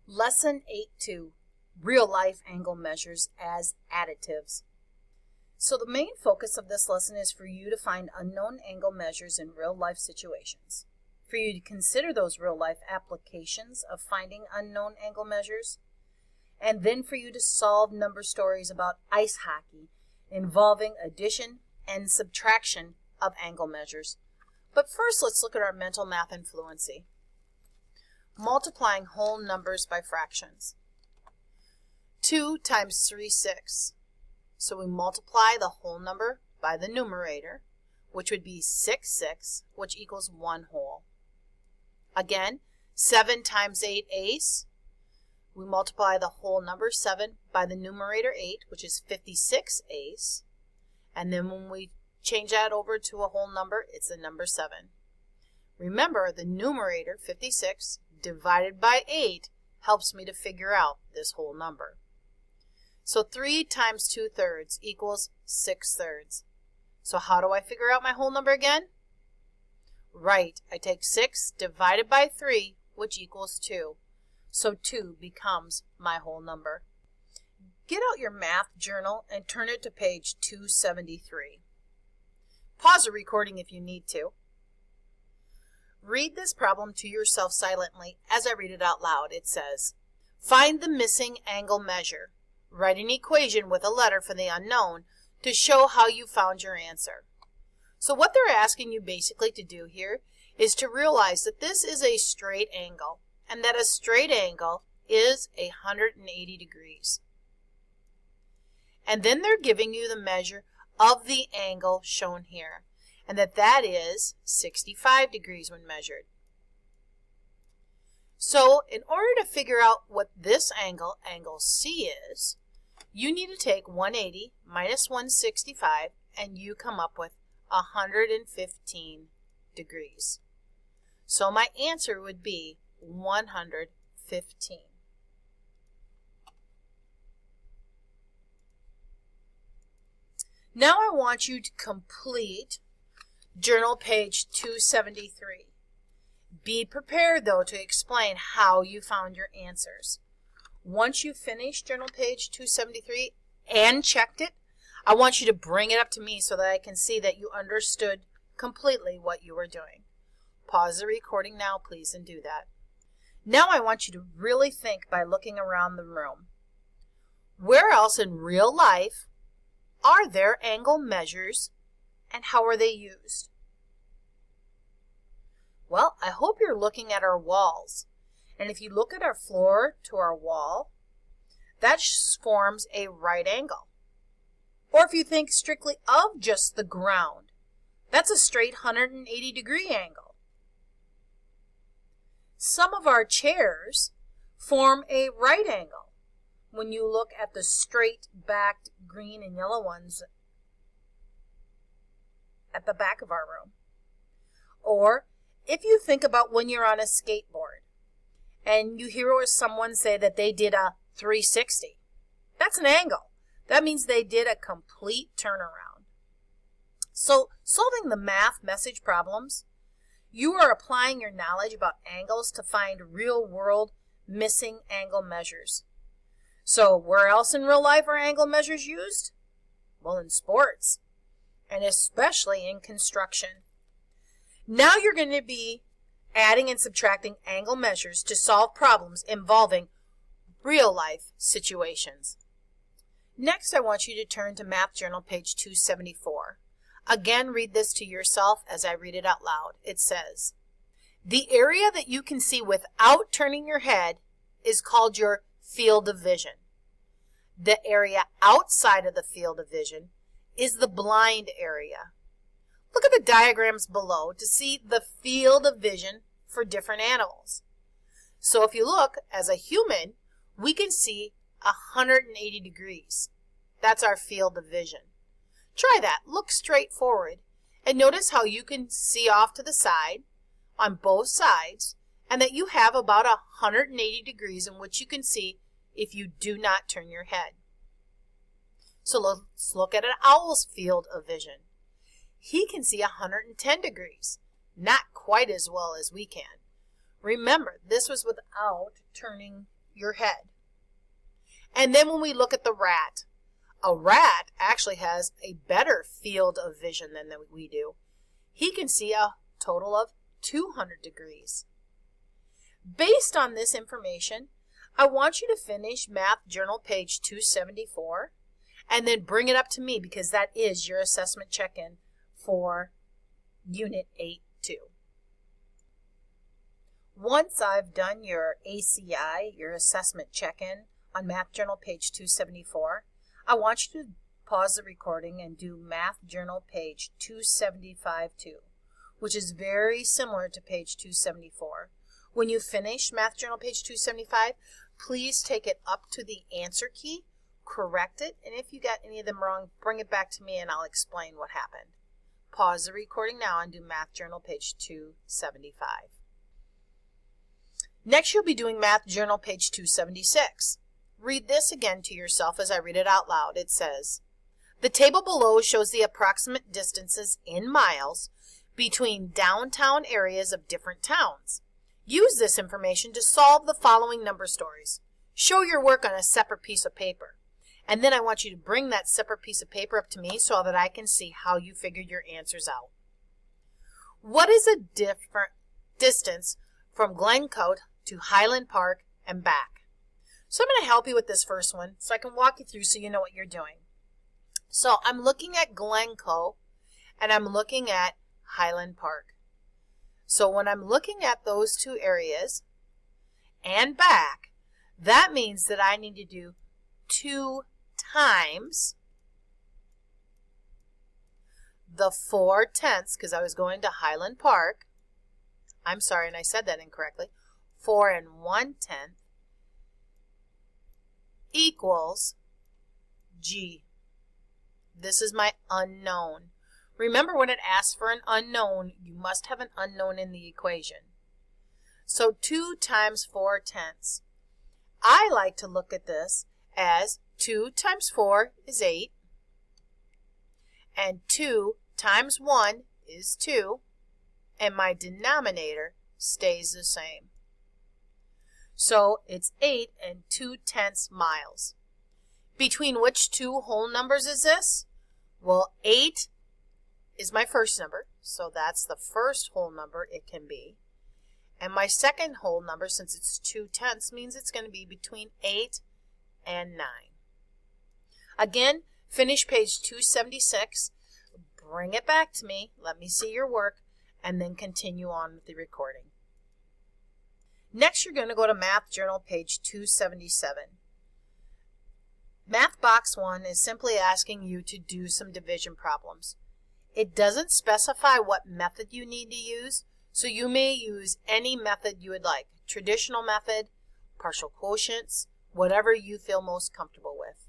Lesson 8.2, Real-Life Angle Measures as Additives. So the main focus of this lesson is for you to find unknown angle measures in real-life situations, for you to consider those real-life applications of finding unknown angle measures, and then for you to solve number stories about ice hockey involving addition and subtraction of angle measures. But first, let's look at our mental math and fluency. Multiplying whole numbers by fractions. 2 times 3, 6. So we multiply the whole number by the numerator, which would be 6, 6, which equals 1 whole. Again, 7 times 8, ace. We multiply the whole number 7 by the numerator 8, which is 56 ace. And then when we change that over to a whole number, it's the number 7. Remember, the numerator, 56, divided by 8 helps me to figure out this whole number. So 3 times 2/3 equals 6/3. So how do I figure out my whole number again? Right, I take 6 divided by 3, which equals 2. So 2 becomes my whole number. Get out your math journal and turn it to page 273. Pause the recording if you need to. Read this problem to yourself silently as I read it out loud. It says, find the missing angle measure. Write an equation with a letter for the unknown to show how you found your answer. So what they're asking you basically to do here is to realize that this is a straight angle and that a straight angle is 180 degrees. And then they're giving you the measure of the angle shown here, and that is 65 degrees when measured. So in order to figure out what this angle, angle C, is, you need to take 180 minus 165 and you come up with 115 degrees. So my answer would be 115. Now I want you to complete journal page 273. Be prepared, though, to explain how you found your answers. Once you finish journal page 273 and checked it, I want you to bring it up to me so that I can see that you understood completely what you were doing. Pause the recording now, please, and do that. Now I want you to really think by looking around the room. Where else in real life are there angle measures, and how are they used? Well, I hope you're looking at our walls. And if you look at our floor to our wall, that forms a right angle. Or if you think strictly of just the ground, that's a straight 180 degree angle. Some of our chairs form a right angle when you look at the straight-backed green and yellow ones at the back of our room. Or if you think about when you're on a skateboard and you hear someone say that they did a 360, that's an angle. That means they did a complete turnaround. So solving the math message problems, you are applying your knowledge about angles to find real-world missing angle measures. So where else in real life are angle measures used? Well, in sports, and especially in construction. Now you're going to be adding and subtracting angle measures to solve problems involving real-life situations. Next, I want you to turn to Math Journal, page 274. Again, read this to yourself as I read it out loud. It says, the area that you can see without turning your head is called your field of vision. The area outside of the field of vision is the blind area. Look at the diagrams below to see the field of vision for different animals. So if you look, as a human, we can see 180 degrees. That's our field of vision. Try that. Look straight forward and notice how you can see off to the side on both sides and that you have about 180 degrees in which you can see if you do not turn your head. So let's look at an owl's field of vision. He can see 110 degrees, not quite as well as we can. Remember, this was without turning your head. And then when we look at the rat, a rat actually has a better field of vision than we do. He can see a total of 200 degrees. Based on this information, I want you to finish Math Journal page 274 and then bring it up to me because that is your assessment check-in for Unit 8-2. Once I've done your ACI, your assessment check-in on Math Journal page 274, I want you to pause the recording and do Math Journal page 275-2, which is very similar to page 274. When you finish Math Journal page 275, please take it up to the answer key, correct it, and if you got any of them wrong, bring it back to me and I'll explain what happened. Pause the recording now and do Math Journal page 275. Next, you'll be doing Math Journal page 276. Read this again to yourself as I read it out loud. It says, the table below shows the approximate distances in miles between downtown areas of different towns. Use this information to solve the following number stories. Show your work on a separate piece of paper. And then I want you to bring that separate piece of paper up to me so that I can see how you figured your answers out. What is a different distance from Glencoe to Highland Park and back? So I'm going to help you with this first one so I can walk you through so you know what you're doing. So I'm looking at Glencoe and I'm looking at Highland Park. So when I'm looking at those two areas and back, that means that I need to do 2 times the 4/10, because I was going to Highland Park. I'm sorry, and I said that incorrectly. 4 1/10 equals G. This is my unknown. Remember, when it asks for an unknown, you must have an unknown in the equation. So 2 times 4/10. I like to look at this as 2 times 4 is 8, and 2 times 1 is 2, and my denominator stays the same. So it's 8 2/10 miles. Between which two whole numbers is this? Well, 8 is my first number, so that's the first whole number it can be. And my second whole number, since it's 2/10, means it's going to be between 8 and 9. Again, finish page 276, bring it back to me, let me see your work, and then continue on with the recording. Next, you're going to go to Math Journal page 277. Math box 1 is simply asking you to do some division problems. It doesn't specify what method you need to use, so you may use any method you would like. Traditional method, partial quotients, whatever you feel most comfortable with.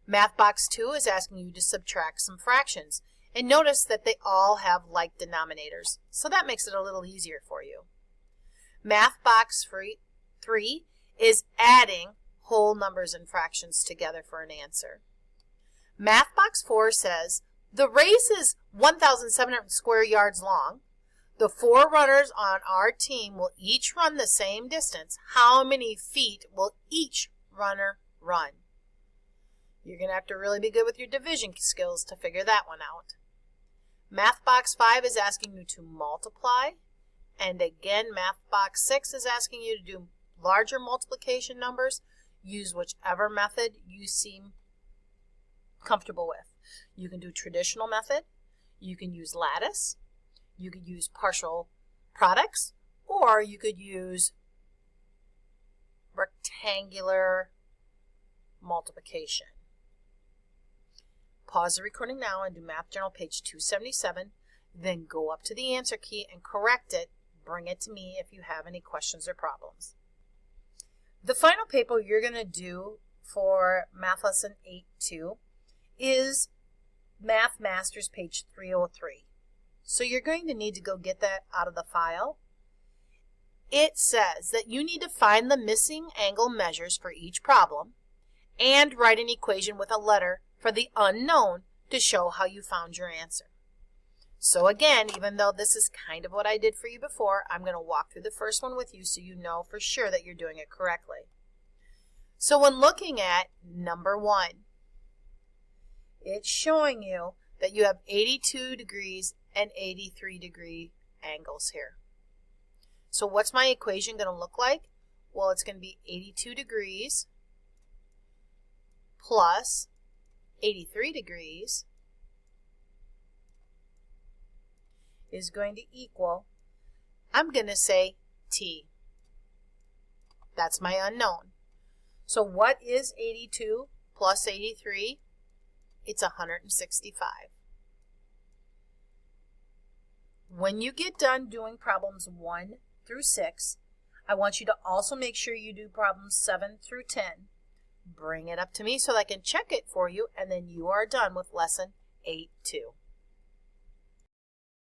Math box 2 is asking you to subtract some fractions, and notice that they all have like denominators, so that makes it a little easier for you. Math box 3 is adding whole numbers and fractions together for an answer. Math box 4 says, the race is 1,700 square yards long. The 4 runners on our team will each run the same distance. How many feet will each runner run? You're going to have to really be good with your division skills to figure that one out. Math box 5 is asking you to multiply. And again, Math box 6 is asking you to do larger multiplication numbers. Use whichever method you seem comfortable with. You can do traditional method, you can use lattice, you could use partial products, or you could use rectangular multiplication. Pause the recording now and do Math Journal page 277, then go up to the answer key and correct it. Bring it to me if you have any questions or problems. The final paper you're going to do for Math Lesson 8-2 is Math Masters page 303. So you're going to need to go get that out of the file. It says that you need to find the missing angle measures for each problem and write an equation with a letter for the unknown to show how you found your answer. So again, even though this is kind of what I did for you before, I'm going to walk through the first one with you so you know for sure that you're doing it correctly. So when looking at number 1, it's showing you that you have 82 degrees and 83 degree angles here. So what's my equation going to look like? Well, it's going to be 82 degrees plus 83 degrees is going to equal, I'm going to say T. That's my unknown. So what is 82 plus 83? It's 165. When you get done doing problems 1 through 6, I want you to also make sure you do problems 7 through 10. Bring it up to me so that I can check it for you, and then you are done with lesson 8-2.